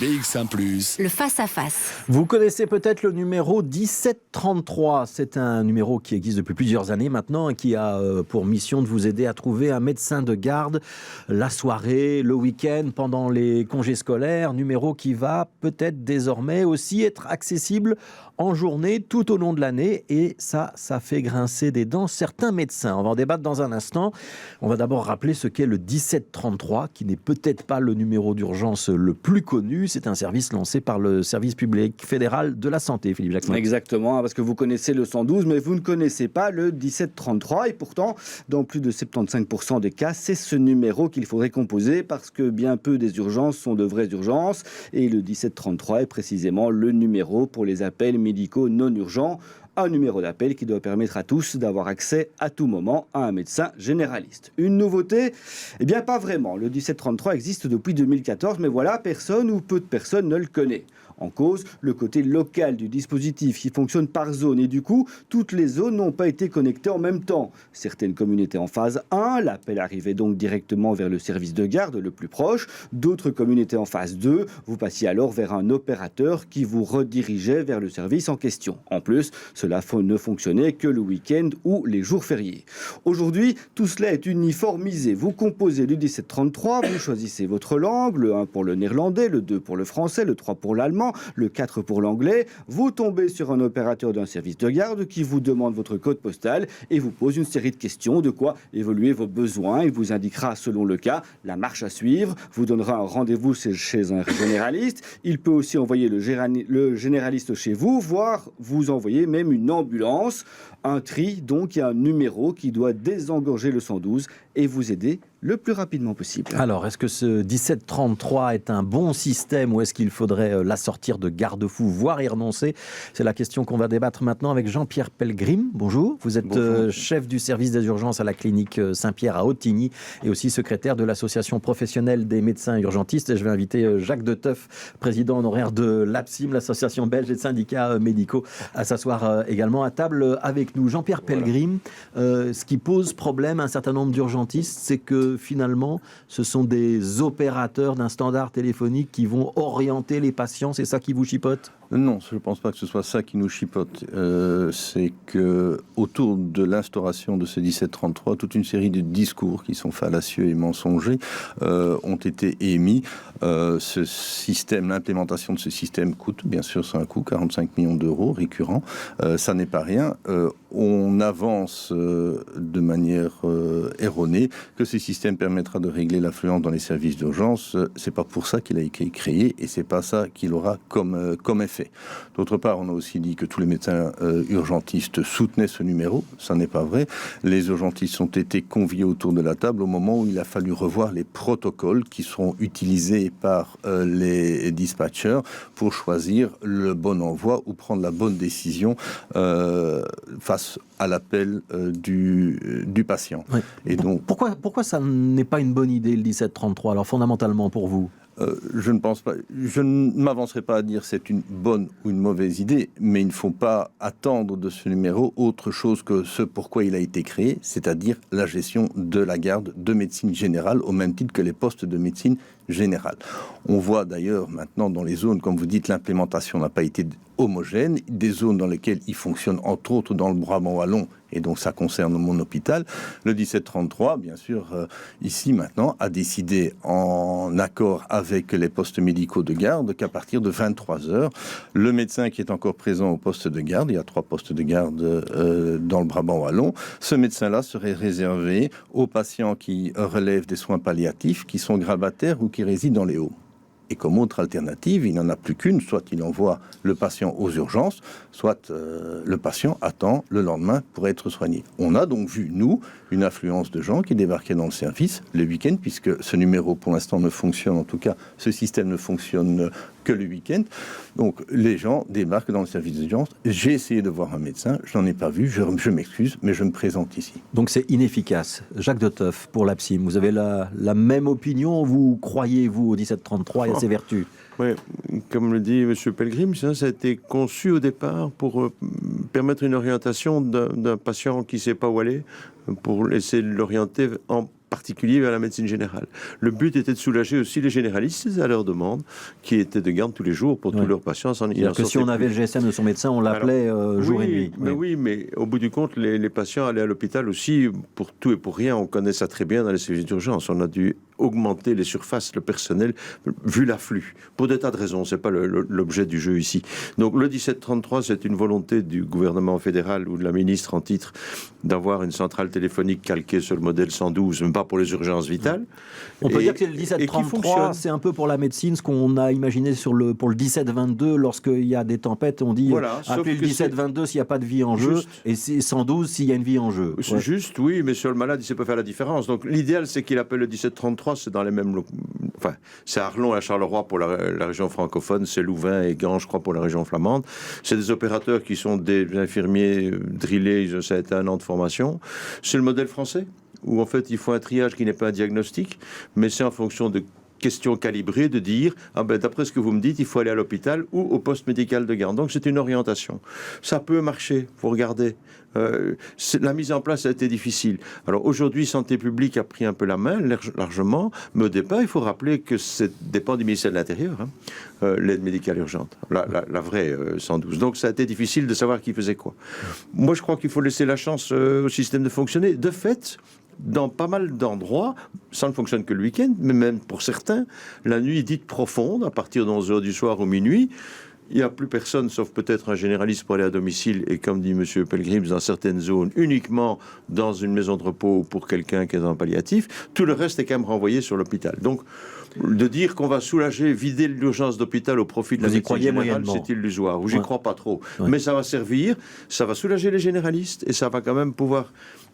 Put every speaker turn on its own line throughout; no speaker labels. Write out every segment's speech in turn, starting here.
BX1+.
Le face-à-face.
Vous connaissez peut-être le numéro 1733. C'est un numéro qui existe depuis plusieurs années maintenant et qui a pour mission de vous aider à trouver un médecin de garde la soirée, le week-end, pendant les congés scolaires. Numéro qui va peut-être désormais aussi être accessible en journée tout au long de l'année. Et ça fait grincer des dents certains médecins. On va en débattre dans un instant. On va d'abord rappeler ce qu'est le 1733, qui n'est peut-être pas le numéro d'urgence le plus connu. C'est un service lancé par le service public fédéral de la santé, Philippe Jacquemont.
Exactement, parce que vous connaissez le 112, mais vous ne connaissez pas le 1733. Et pourtant, dans plus de 75% des cas, c'est ce numéro qu'il faudrait composer, parce que bien peu des urgences sont de vraies urgences. Et le 1733 est précisément le numéro pour les appels médicaux non urgents. Un numéro d'appel qui doit permettre à tous d'avoir accès à tout moment à un médecin généraliste. Une nouveauté ? Eh bien, pas vraiment. Le 1733 existe depuis 2014, mais voilà, personne ou peu de personnes ne le connaît. En cause, le côté local du dispositif qui fonctionne par zone. Et du coup, toutes les zones n'ont pas été connectées en même temps. Certaines communes étaient en phase 1, l'appel arrivait donc directement vers le service de garde le plus proche. D'autres communes étaient en phase 2. Vous passiez alors vers un opérateur qui vous redirigeait vers le service en question. En plus, cela ne fonctionnait que le week-end ou les jours fériés. Aujourd'hui, tout cela est uniformisé. Vous composez le 1733, vous choisissez votre langue, le 1 pour le néerlandais, le 2 pour le français, le 3 pour l'allemand, le 4 pour l'anglais. Vous tombez sur un opérateur d'un service de garde qui vous demande votre code postal et vous pose une série de questions, de quoi évoluer vos besoins. Il vous indiquera, selon le cas, la marche à suivre, vous donnera un rendez-vous chez un généraliste. Il peut aussi envoyer le généraliste chez vous, voire vous envoyer même une ambulance. Un tri, donc, il y a un numéro qui doit désengorger le 112 et vous aider le plus rapidement possible.
Alors, est-ce que ce 1733 est un bon système ou est-ce qu'il faudrait l'assortir de garde-fous, voire y renoncer ? C'est la question qu'on va débattre maintenant avec Jean-Pierre Pellegrim. Bonjour, vous êtes chef du service des urgences à la clinique Saint-Pierre à Ottigny et aussi secrétaire de l'association professionnelle des médecins urgentistes. Et je vais inviter Jacques Deteuf, président honoraire de l'APSIM, l'association belge des syndicats médicaux, à s'asseoir également à table avec nous. Jean-Pierre Pellegrim, ce qui pose problème à un certain nombre d'urgentistes, c'est que finalement, ce sont des opérateurs d'un standard téléphonique qui vont orienter les patients. C'est ça qui vous chipote ?
Non, je ne pense pas que ce soit ça qui nous chipote. C'est que autour de l'instauration de ce 1733, toute une série de discours qui sont fallacieux et mensongers ont été émis. Ce système, l'implémentation de ce système coûte, bien sûr, c'est un coût, 45 millions d'euros récurrents. Ça n'est pas rien. On avance de manière erronée que ce système permettra de régler l'affluence dans les services d'urgence. C'est pas pour ça qu'il a été créé et c'est pas ça qu'il aura comme effet. D'autre part, on a aussi dit que tous les médecins urgentistes soutenaient ce numéro. Ça n'est pas vrai. Les urgentistes ont été conviés autour de la table au moment où il a fallu revoir les protocoles qui seront utilisés par les dispatchers pour choisir le bon envoi ou prendre la bonne décision face à l'appel du patient.
Oui.
Et donc,
pourquoi ça n'est pas une bonne idée, le 1733, alors fondamentalement pour vous ?
Je ne pense pas. Je ne m'avancerai pas à dire c'est une bonne ou une mauvaise idée, mais il ne faut pas attendre de ce numéro autre chose que ce pourquoi il a été créé, c'est-à-dire la gestion de la garde de médecine générale, au même titre que les postes de médecine générale. On voit d'ailleurs maintenant dans les zones, comme vous dites, l'implémentation n'a pas été homogène, des zones dans lesquelles il fonctionne, entre autres dans le Brabant wallon, et donc ça concerne mon hôpital. Le 1733, bien sûr, ici maintenant, a décidé en accord avec les postes médicaux de garde qu'à partir de 23h, le médecin qui est encore présent au poste de garde, il y a 3 postes de garde dans le Brabant wallon, ce médecin-là serait réservé aux patients qui relèvent des soins palliatifs, qui sont grabataires ou qui résident dans les Hauts. Et comme autre alternative, il n'en a plus qu'une, soit il envoie le patient aux urgences, soit le patient attend le lendemain pour être soigné. On a donc vu, nous, une affluence de gens qui débarquaient dans le service le week-end, puisque ce numéro pour l'instant ne fonctionne, en tout cas ce système ne fonctionne que le week-end. Donc les gens débarquent dans le service d'urgence. J'ai essayé de voir un médecin, je n'en ai pas vu, je m'excuse, mais je me présente ici.
Donc c'est inefficace. Jacques Deteuf, pour l'APSIM, vous avez la même opinion, vous croyez, vous, au 1733 et à ses vertus ?
Oui, comme le dit M. Pellegrim, ça a été conçu au départ pour permettre une orientation d'un patient qui ne sait pas où aller, pour essayer de l'orienter particulier vers la médecine générale. Le but était de soulager aussi les généralistes à leur demande, qui étaient de garde tous les jours pour tous leurs patients.
C'est-à-dire que si on avait le GSM de son médecin, on l'appelait jour et nuit.
Mais au bout du compte, les patients allaient à l'hôpital aussi pour tout et pour rien. On connaît ça très bien dans les services d'urgence. On a dû augmenter les surfaces, le personnel, vu l'afflux, pour des tas de raisons. C'est pas l'objet du jeu ici. Donc le 1733, c'est une volonté du gouvernement fédéral ou de la ministre en titre d'avoir une centrale téléphonique calquée sur le modèle 112, même pas pour les urgences vitales.
On peut dire que c'est le 1733, c'est un peu pour la médecine ce qu'on a imaginé pour le 1722, lorsqu'il y a des tempêtes, on dit appelez le 1722 s'il n'y a pas de vie en jeu, et c'est 112 s'il y a une vie en jeu.
C'est juste, oui, mais sur le malade, il ne sait pas faire la différence. Donc l'idéal, c'est qu'il appelle le 1733, c'est dans les mêmes... Enfin, c'est Arlon et à Charleroi pour la région francophone, c'est Louvain et Gand, je crois, pour la région flamande. C'est des opérateurs qui sont des infirmiers drillés, ça a été un an de formation. C'est le modèle français, où en fait, il faut un triage qui n'est pas un diagnostic, mais c'est en fonction de questions calibrées de dire d'après ce que vous me dites, il faut aller à l'hôpital ou au poste médical de garde. Donc c'est une orientation. Ça peut marcher, faut regarder. La mise en place a été difficile. Alors aujourd'hui, Santé publique a pris un peu la main, largement, mais au départ, il faut rappeler que ça dépend du ministère de l'Intérieur, l'aide médicale urgente, la vraie 112. Donc ça a été difficile de savoir qui faisait quoi. Moi, je crois qu'il faut laisser la chance au système de fonctionner. De fait, dans pas mal d'endroits, ça ne fonctionne que le week-end, mais même pour certains, la nuit dite profonde, à partir de 11h du soir ou minuit, il n'y a plus personne, sauf peut-être un généraliste pour aller à domicile, et comme dit M. Pellegrim, dans certaines zones, uniquement dans une maison de repos pour quelqu'un qui est en palliatif. Tout le reste est quand même renvoyé sur l'hôpital. Donc, de dire qu'on va soulager, vider l'urgence d'hôpital au profit de la médecine générale, c'est illusoire. Ou j'y crois pas trop. Mais ça va servir, ça va soulager les généralistes, et ça va quand même pouvoir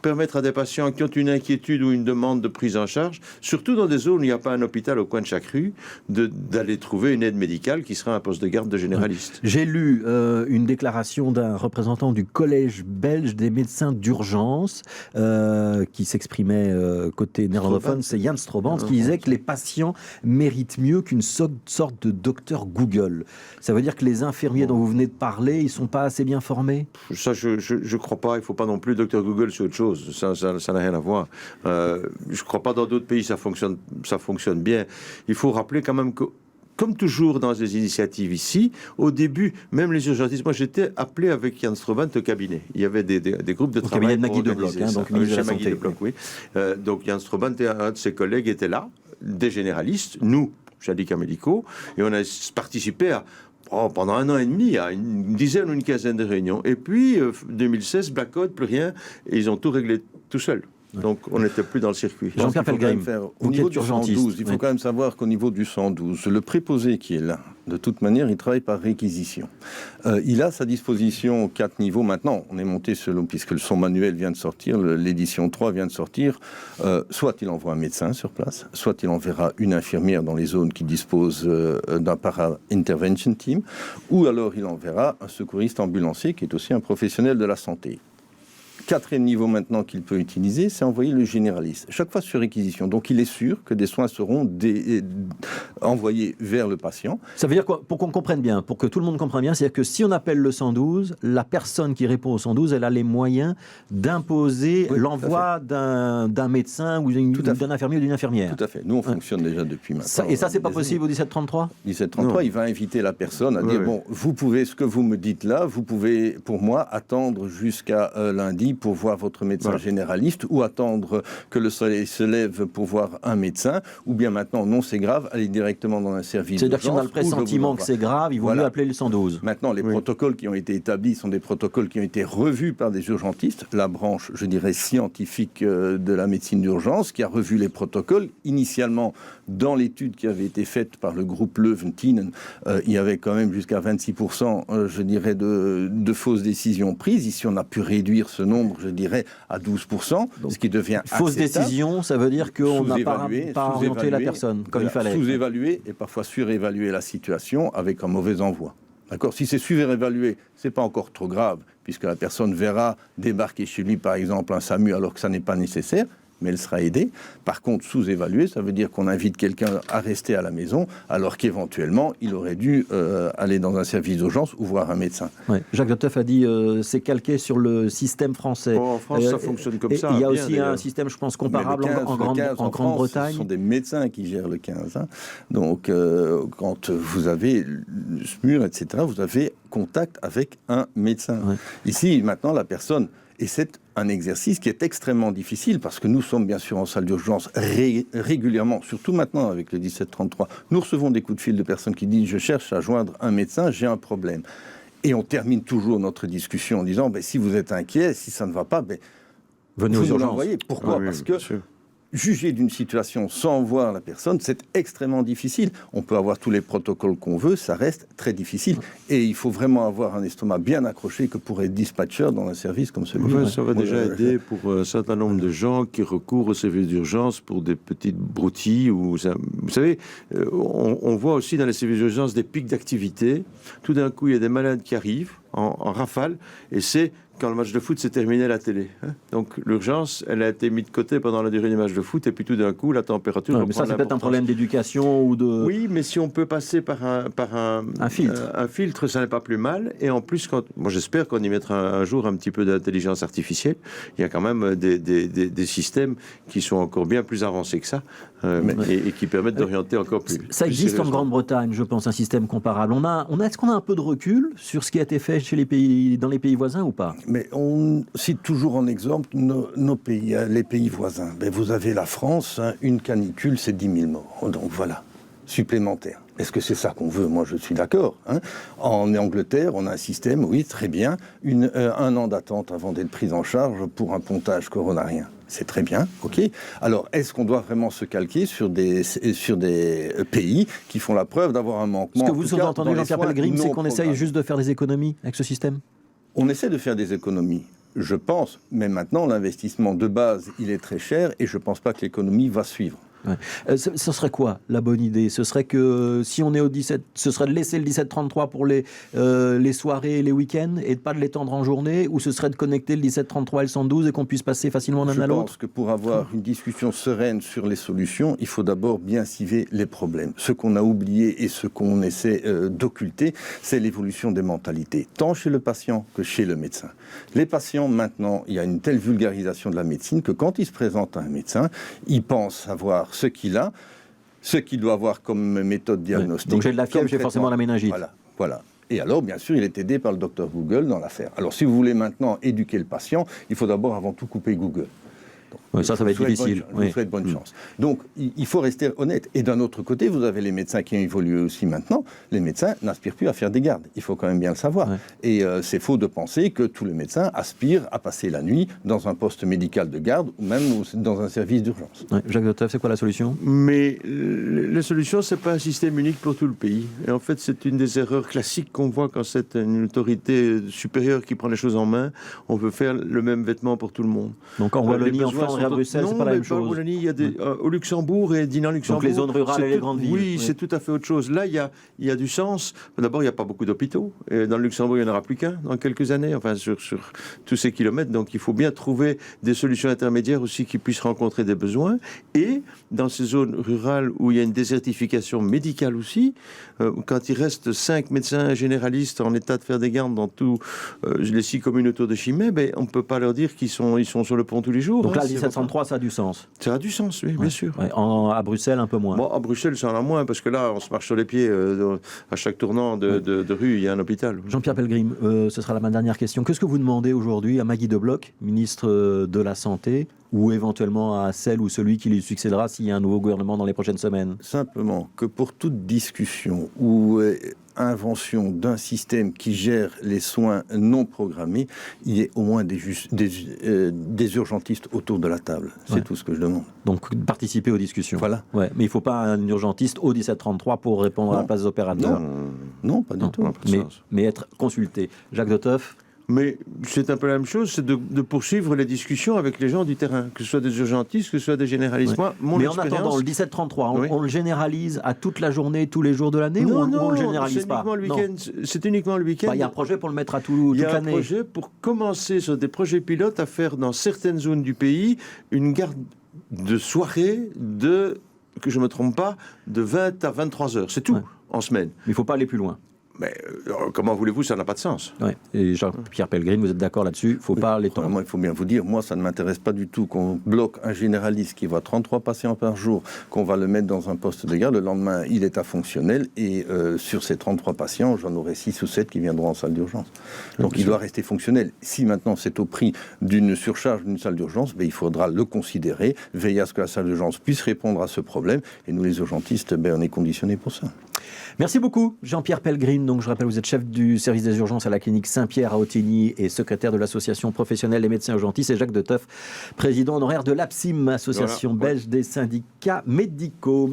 permettre à des patients qui ont une inquiétude ou une demande de prise en charge, surtout dans des zones où il n'y a pas un hôpital au coin de chaque rue, d'aller trouver une aide médicale qui sera un poste de garde de généraliste.
J'ai lu une déclaration d'un représentant du Collège belge des médecins d'urgence qui s'exprimait côté néerlandophone, c'est Jan Strobant, qui disait que les patients méritent mieux qu'une sorte de docteur Google. Ça veut dire que les infirmiers dont vous venez de parler, ils ne sont pas assez bien formés ?
Ça, je crois pas. Il ne faut pas non plus docteur Google sur autre chose. Ça n'a rien à voir. Je ne crois pas dans d'autres pays ça fonctionne bien. Il faut rappeler quand même que, comme toujours dans les initiatives ici, au début, même les urgentistes, moi j'étais appelé avec Jan Strobant au cabinet. Il y avait des groupes de travail.
Cabinet de Maggie de Bloch, donc ministre de la Santé.
Oui. Donc Jan Strobant et un de ses collègues étaient là, des généralistes, nous, syndicats médicaux, et on a participé à pendant un an et demi, à une dizaine ou une quinzaine de réunions. Et puis, 2016, blackout, plus rien, et ils ont tout réglé tout seuls. Donc, on n'était plus dans le circuit.
Jean-Pierre Pellegrim,
au niveau du 112, il faut quand même savoir qu'au niveau du 112, le préposé qui est là, de toute manière, il travaille par réquisition. Il a à sa disposition 4 niveaux. Maintenant, on est monté selon, puisque son manuel vient de sortir, l'édition 3 vient de sortir. Soit il envoie un médecin sur place, soit il enverra une infirmière dans les zones qui disposent d'un para-intervention team, ou alors il enverra un secouriste ambulancier qui est aussi un professionnel de la santé. 4e niveau maintenant qu'il peut utiliser, c'est envoyer le généraliste, chaque fois sur réquisition. Donc il est sûr que des soins seront envoyés vers le patient.
Ça veut dire quoi, pour qu'on comprenne bien, pour que tout le monde comprenne bien, c'est-à-dire que si on appelle le 112, la personne qui répond au 112, elle a les moyens d'imposer l'envoi d'un médecin ou d'un infirmier ou d'une infirmière.
Tout à fait. Nous, on fonctionne déjà depuis maintenant.
Et ça, c'est pas possible au 1733 ?
1733, il va inviter la personne à dire, bon, vous pouvez, ce que vous me dites là, vous pouvez, pour moi, attendre jusqu'à lundi pour voir votre médecin généraliste, ou attendre que le soleil se lève pour voir un médecin, ou bien maintenant, non, c'est grave, aller directement dans un service d'urgence.
C'est-à-dire que si on a le pressentiment que c'est grave, il vaut mieux appeler le 112.
Maintenant, les protocoles qui ont été établis sont des protocoles qui ont été revus par des urgentistes, la branche, je dirais, scientifique de la médecine d'urgence, qui a revu les protocoles. Initialement, dans l'étude qui avait été faite par le groupe Leuven-Tienen, il y avait quand même jusqu'à 26%, je dirais, de fausses décisions prises. Ici, on a pu réduire ce nombre, je dirais, à 12%, ce qui devient
fausse décision, ça veut dire qu'on n'a pas orienté la personne comme il fallait.
Sous-évaluer et parfois surévaluer la situation avec un mauvais envoi. D'accord ? Si c'est surévalué, c'est pas encore trop grave, puisque la personne verra débarquer chez lui, par exemple, un SAMU alors que ça n'est pas nécessaire. mais elle sera aidée. Par contre, sous-évaluée, ça veut dire qu'on invite quelqu'un à rester à la maison, alors qu'éventuellement, il aurait dû aller dans un service d'urgence ou voir un médecin.
Ouais. Jacques Doteuf a dit c'est calqué sur le système français.
En France, ça fonctionne comme ça.
Il y a
bien,
aussi un système, je pense, comparable en Grande-Bretagne.
Ce sont des médecins qui gèrent le 15. Hein. Donc, quand vous avez le SMUR, etc., vous avez contact avec un médecin. Ouais. Ici, maintenant, la personne... Et c'est un exercice qui est extrêmement difficile parce que nous sommes bien sûr en salle d'urgence régulièrement, surtout maintenant avec le 1733. Nous recevons des coups de fil de personnes qui disent « je cherche à joindre un médecin, j'ai un problème ». Et on termine toujours notre discussion en disant si vous êtes inquiet, si ça ne va pas,
venez aux urgences.
Pourquoi ? Parce que juger d'une situation sans voir la personne, c'est extrêmement difficile. On peut avoir tous les protocoles qu'on veut, ça reste très difficile. Et il faut vraiment avoir un estomac bien accroché que pour être dispatcher dans un service comme celui-là.
Ouais, ça va déjà aider pour un certain nombre de gens qui recourent au service d'urgence pour des petites broutilles. Vous savez, on voit aussi dans les services d'urgence des pics d'activité. Tout d'un coup, il y a des malades qui arrivent en rafale, et c'est quand le match de foot s'est terminé à la télé. Donc l'urgence, elle a été mise de côté pendant la durée du match de foot, et puis tout d'un coup, la température reprend.
Mais ça, c'est peut-être un problème d'éducation ou de...
Oui, mais si on peut passer par un filtre, ça n'est pas plus mal. Et en plus, moi j'espère qu'on y mettra un jour un petit peu d'intelligence artificielle. Il y a quand même des systèmes qui sont encore bien plus avancés que ça, et qui permettent d'orienter encore plus.
Ça existe en Grande-Bretagne, je pense, un système comparable. Est-ce qu'on a un peu de recul sur ce qui a été fait dans les pays voisins ou pas ?
Mais on cite toujours en exemple nos pays, les pays voisins. Vous avez la France, une canicule, c'est 10 000 morts. Donc voilà, supplémentaire. Est-ce que c'est ça qu'on veut ? Moi, je suis d'accord. En Angleterre, on a un système, oui, très bien, un an d'attente avant d'être pris en charge pour un pontage coronarien. C'est très bien, ok. Alors, est-ce qu'on doit vraiment se calquer sur des pays qui font la preuve d'avoir un manquement ?
Ce que vous sous-entendez, Jean-Pierre Pellegrim, c'est qu'on essaye juste de faire des économies avec ce système ?
On essaie de faire des économies, je pense, mais maintenant, l'investissement de base, il est très cher et je ne pense pas que l'économie va suivre.
Ouais. Ce serait quoi la bonne idée ? Ce serait que si on est au 17, ce serait de laisser le 1733 pour les soirées et les week-ends et de pas de l'étendre en journée, ou ce serait de connecter le 1733 et le 112 et qu'on puisse passer facilement d'un à l'autre ?
Je pense que pour avoir une discussion sereine sur les solutions, il faut d'abord bien civer les problèmes. Ce qu'on a oublié et ce qu'on essaie d'occulter, c'est l'évolution des mentalités, tant chez le patient que chez le médecin. Les patients, maintenant, il y a une telle vulgarisation de la médecine que quand ils se présentent à un médecin, ils pensent savoir ce qu'il a, ce qu'il doit avoir comme méthode diagnostique.
Donc j'ai de la fièvre, j'ai forcément la méningite.
Voilà. Et alors, bien sûr, il est aidé par le docteur Google dans l'affaire. Alors, si vous voulez maintenant éduquer le patient, il faut d'abord, avant tout, couper Google.
Oui, ça va être difficile.
Je vous souhaite bonne chance. Donc, il faut rester honnête. Et d'un autre côté, vous avez les médecins qui ont évolué aussi maintenant. Les médecins n'aspirent plus à faire des gardes. Il faut quand même bien le savoir. Ouais. Et c'est faux de penser que tous les médecins aspirent à passer la nuit dans un poste médical de garde ou même dans un service d'urgence.
Ouais. Jacques Doteuf, c'est quoi la solution ?
Mais la solution, c'est pas un système unique pour tout le pays. Et en fait, c'est une des erreurs classiques qu'on voit quand c'est une autorité supérieure qui prend les choses en main. On veut faire le même vêtement pour tout le monde.
Donc en Wallonie, en Flandre et à Bruxelles, c'est pas la même chose.
Wallonie, il y a au Luxembourg et dînant Luxembourg.
Donc les zones rurales et les grandes villes.
Oui, c'est tout à fait autre chose. Là, il y a du sens. D'abord, il n'y a pas beaucoup d'hôpitaux. Et dans le Luxembourg, il n'y en aura plus qu'un dans quelques années, enfin sur tous ces kilomètres. Donc il faut bien trouver des solutions intermédiaires aussi qui puissent rencontrer des besoins. Et dans ces zones rurales où il y a une désertification médicale aussi, quand il reste 5 médecins généralistes en état de faire des gardes dans tous les 6 communes autour de Chimay, on ne peut pas leur dire qu'ils sont sur le pont tous les jours.
Donc là, 1703, ça a du sens.
Ça a du sens, oui, bien sûr.
Ouais. À Bruxelles, un peu moins.
Bon, à Bruxelles, ça en a moins, parce que là, on se marche sur les pieds. À chaque tournant de rue, il y a un hôpital.
Jean-Pierre Pellegrim, ce sera ma dernière question. Qu'est-ce que vous demandez aujourd'hui à Maggie De Bloch, ministre de la Santé, ou éventuellement à celle ou celui qui lui succédera s'il y a un nouveau gouvernement dans les prochaines semaines ?
Simplement que pour toute discussion ou invention d'un système qui gère les soins non programmés, il y ait au moins des urgentistes autour de la table. C'est tout ce que je demande.
Donc participer aux discussions.
Voilà.
Ouais, mais il ne faut pas un urgentiste au 1733 pour répondre à la place des opérateurs.
Non, pas du tout.
Mais être consulté. Jacques Doteuf ?
Mais c'est un peu la même chose, c'est de poursuivre les discussions avec les gens du terrain, que ce soit des urgentistes, que ce soit des généralistes.
Ouais. Mais en attendant, le 1733, on le généralise à toute la journée, tous les jours de l'année, ou on ne le généralise pas ?
C'est uniquement le week-end.
Il y a un projet pour le mettre à toute l'année. Il y a un
projet pour commencer sur des projets pilotes à faire dans certaines zones du pays une garde de soirée que je ne me trompe pas, de 20 à 23 heures. C'est tout, en semaine.
Mais il ne faut pas aller plus loin.
Mais comment voulez-vous, ça n'a pas de sens.
Ouais. Et Jean-Pierre Pellegrin, vous êtes d'accord là-dessus? Il ne faut pas l'étendre.
Moi, il faut bien vous dire, moi, ça ne m'intéresse pas du tout qu'on bloque un généraliste qui voit 33 patients par jour, qu'on va le mettre dans un poste de garde. Le lendemain, il est fonctionnel et sur ces 33 patients, j'en aurai 6 ou 7 qui viendront en salle d'urgence. Donc, il doit rester fonctionnel. Si maintenant c'est au prix d'une surcharge d'une salle d'urgence, il faudra le considérer, veiller à ce que la salle d'urgence puisse répondre à ce problème. Et nous, les urgentistes, on est conditionnés pour ça.
Merci beaucoup, Jean-Pierre Pellegrin. Donc, je rappelle, vous êtes chef du service des urgences à la clinique Saint-Pierre à Ottignies et secrétaire de l'association professionnelle des médecins urgentistes. Et Jacques Deteuf, président honoraire de l'APSIM, association belge des syndicats médicaux.